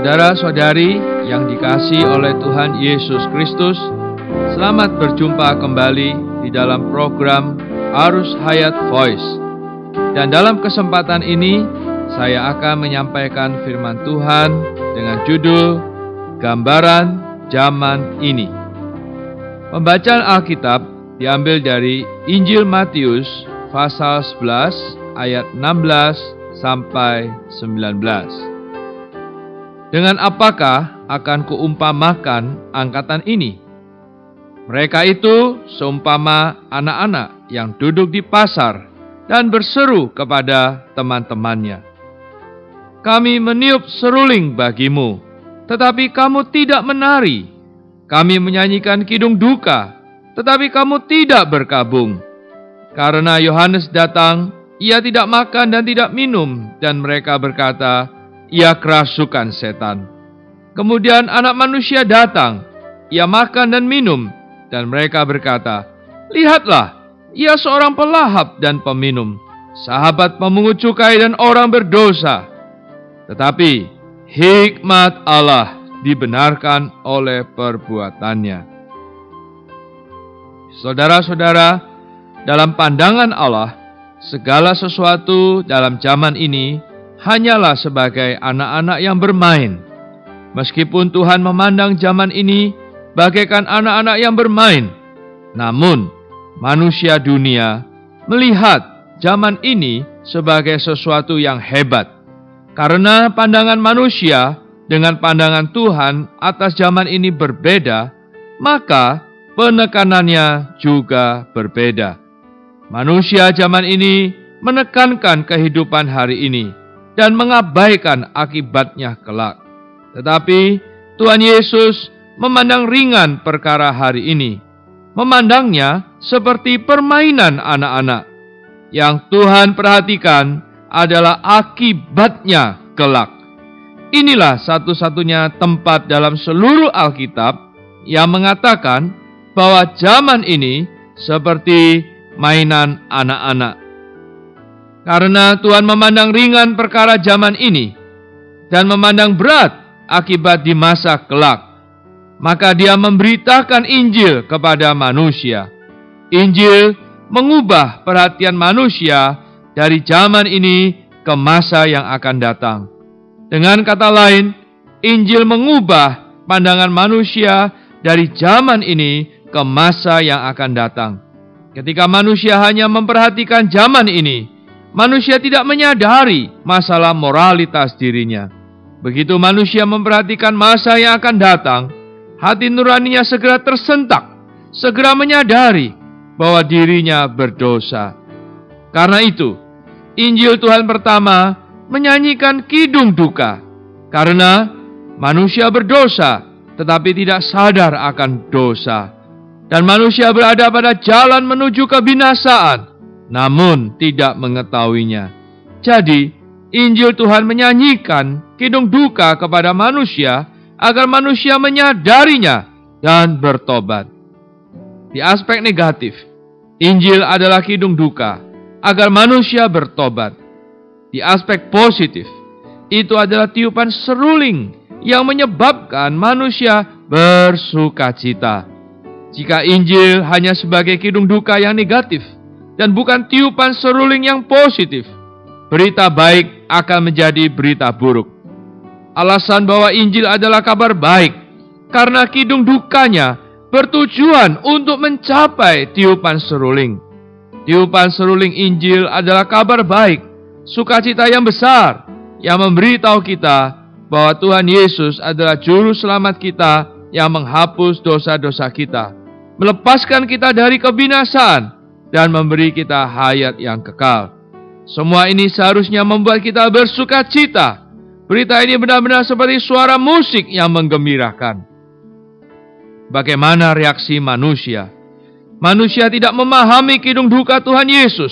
Saudara-saudari yang dikasihi oleh Tuhan Yesus Kristus, selamat berjumpa kembali di dalam program Arus Hayat Voice. Dan dalam kesempatan ini, saya akan menyampaikan firman Tuhan dengan judul Gambaran Zaman Ini. Pembacaan Alkitab diambil dari Injil Matius pasal 11 ayat 16 sampai 19. Dengan apakah akan kuumpamakan angkatan ini? Mereka itu seumpama anak-anak yang duduk di pasar dan berseru kepada teman-temannya. Kami meniup seruling bagimu, tetapi kamu tidak menari. Kami menyanyikan kidung duka, tetapi kamu tidak berkabung. Karena Yohanes datang, ia tidak makan dan tidak minum, dan mereka berkata, ia kerasukan setan. Kemudian anak manusia datang, ia makan dan minum, dan mereka berkata, lihatlah, ia seorang pelahap dan peminum, sahabat pemungut cukai dan orang berdosa. Tetapi hikmat Allah dibenarkan oleh perbuatannya. Saudara-saudara, dalam pandangan Allah, segala sesuatu dalam zaman ini hanyalah sebagai anak-anak yang bermain. Meskipun Tuhan memandang zaman ini bagaikan anak-anak yang bermain, namun manusia dunia melihat zaman ini sebagai sesuatu yang hebat. Karena pandangan manusia dengan pandangan Tuhan atas zaman ini berbeda, maka penekanannya juga berbeda. Manusia zaman ini menekankan kehidupan hari ini dan mengabaikan akibatnya kelak. Tetapi Tuhan Yesus memandang ringan perkara hari ini, memandangnya seperti permainan anak-anak. Yang Tuhan perhatikan adalah akibatnya kelak. Inilah satu-satunya tempat dalam seluruh Alkitab yang mengatakan bahwa zaman ini seperti mainan anak-anak. Karena Tuhan memandang ringan perkara zaman ini dan memandang berat akibat di masa kelak, maka Dia memberitakan Injil kepada manusia. Injil mengubah perhatian manusia dari zaman ini ke masa yang akan datang. Dengan kata lain, Injil mengubah pandangan manusia dari zaman ini ke masa yang akan datang. Ketika manusia hanya memperhatikan zaman ini, manusia tidak menyadari masalah moralitas dirinya. Begitu manusia memperhatikan masa yang akan datang, hati nuraninya segera tersentak, segera menyadari bahwa dirinya berdosa. Karena itu, Injil Tuhan pertama menyanyikan kidung duka, karena manusia berdosa tetapi tidak sadar akan dosa. Dan manusia berada pada jalan menuju kebinasaan, namun tidak mengetahuinya. Jadi, Injil Tuhan menyanyikan kidung duka kepada manusia agar manusia menyadarinya dan bertobat. Di aspek negatif, Injil adalah kidung duka agar manusia bertobat. Di aspek positif, itu adalah tiupan seruling yang menyebabkan manusia bersukacita. Jika Injil hanya sebagai kidung duka yang negatif dan bukan tiupan seruling yang positif, berita baik akan menjadi berita buruk. Alasan bahwa Injil adalah kabar baik karena kidung dukanya bertujuan untuk mencapai tiupan seruling. Tiupan seruling Injil adalah kabar baik, sukacita yang besar yang memberitahu kita bahwa Tuhan Yesus adalah juru selamat kita yang menghapus dosa-dosa kita, melepaskan kita dari kebinasaan, dan memberi kita hayat yang kekal. Semua ini seharusnya membuat kita bersuka cita. Berita ini benar-benar seperti suara musik yang menggembirakan. Bagaimana reaksi manusia? Manusia tidak memahami kidung duka Tuhan Yesus,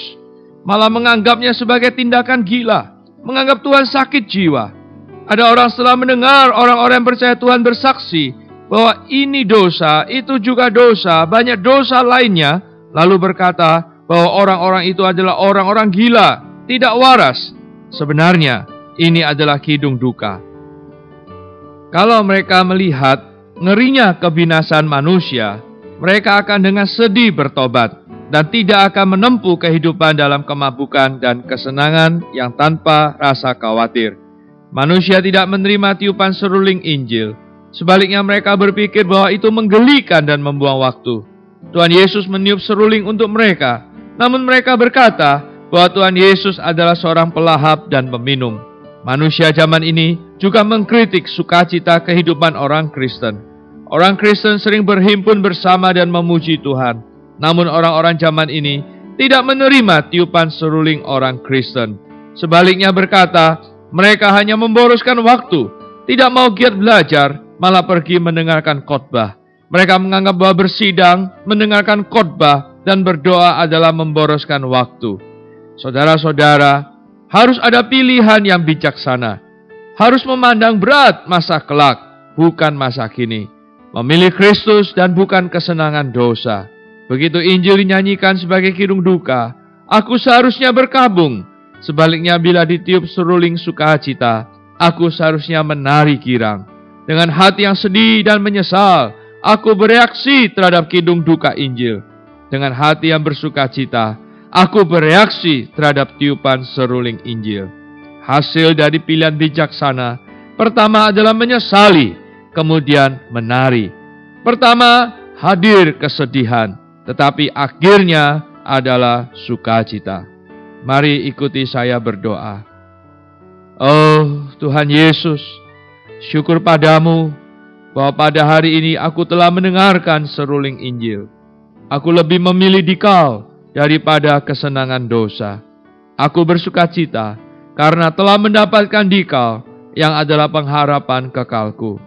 malah menganggapnya sebagai tindakan gila, menganggap Tuhan sakit jiwa. Ada orang setelah mendengar orang-orang yang percaya Tuhan bersaksi bahwa ini dosa, itu juga dosa, banyak dosa lainnya, lalu berkata bahwa orang-orang itu adalah orang-orang gila, tidak waras. Sebenarnya ini adalah kidung duka. Kalau mereka melihat ngerinya kebinasaan manusia, mereka akan dengan sedih bertobat dan tidak akan menempuh kehidupan dalam kemabukan dan kesenangan yang tanpa rasa khawatir. Manusia tidak menerima tiupan seruling Injil. Sebaliknya mereka berpikir bahwa itu menggelikan dan membuang waktu. Tuhan Yesus meniup seruling untuk mereka, namun mereka berkata bahwa Tuhan Yesus adalah seorang pelahap dan peminum. Manusia zaman ini juga mengkritik sukacita kehidupan orang Kristen. Orang Kristen sering berhimpun bersama dan memuji Tuhan. Namun orang-orang zaman ini tidak menerima tiupan seruling orang Kristen. Sebaliknya berkata, mereka hanya memboroskan waktu, tidak mau giat belajar, malah pergi mendengarkan khotbah. Mereka menganggap bahwa bersidang, mendengarkan khotbah, dan berdoa adalah memboroskan waktu. Saudara-saudara, harus ada pilihan yang bijaksana. Harus memandang berat masa kelak, bukan masa kini. Memilih Kristus dan bukan kesenangan dosa. Begitu Injil dinyanyikan sebagai kidung duka, aku seharusnya berkabung. Sebaliknya bila ditiup seruling sukacita, aku seharusnya menari girang. Dengan hati yang sedih dan menyesal, aku bereaksi terhadap kidung duka Injil. Dengan hati yang bersukacita, aku bereaksi terhadap tiupan seruling Injil. Hasil dari pilihan bijaksana, pertama adalah menyesali, kemudian menari. Pertama, hadir kesedihan, tetapi akhirnya adalah sukacita. Mari ikuti saya berdoa. Oh Tuhan Yesus, syukur padamu bahwa pada hari ini aku telah mendengarkan seruling Injil. Aku lebih memilih Dikau daripada kesenangan dosa. Aku bersukacita karena telah mendapatkan Dikau yang adalah pengharapan kekalku.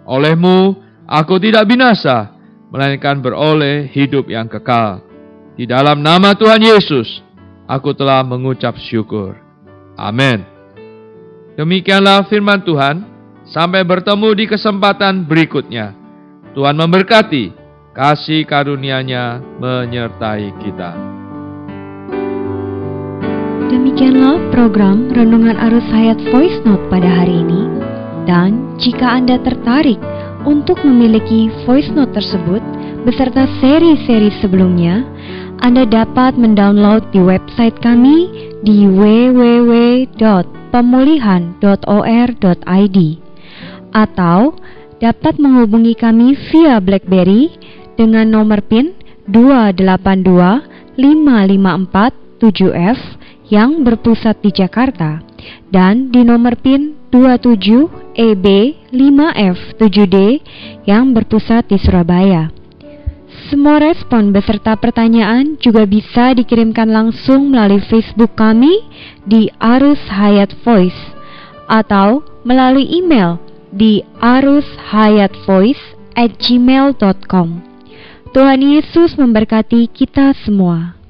Olehmu aku tidak binasa, melainkan beroleh hidup yang kekal. Di dalam nama Tuhan Yesus, aku telah mengucap syukur. Amin. Demikianlah firman Tuhan. Sampai bertemu di kesempatan berikutnya. Tuhan memberkati. Kasih karunia-Nya menyertai kita. Demikianlah program Renungan Arus Hayat Voice Note pada hari ini. Dan jika Anda tertarik untuk memiliki voice note tersebut beserta seri-seri sebelumnya, Anda dapat mendownload di website kami di www.pemulihan.or.id atau dapat menghubungi kami via BlackBerry dengan nomor PIN 282554-7F yang berpusat di Jakarta dan di nomor PIN 27EB5F7D yang berpusat di Surabaya. Semua respon beserta pertanyaan juga bisa dikirimkan langsung melalui Facebook kami di Arus Hayat Voice atau melalui email di arushayatvoice@gmail.com. Tuhan Yesus memberkati kita semua.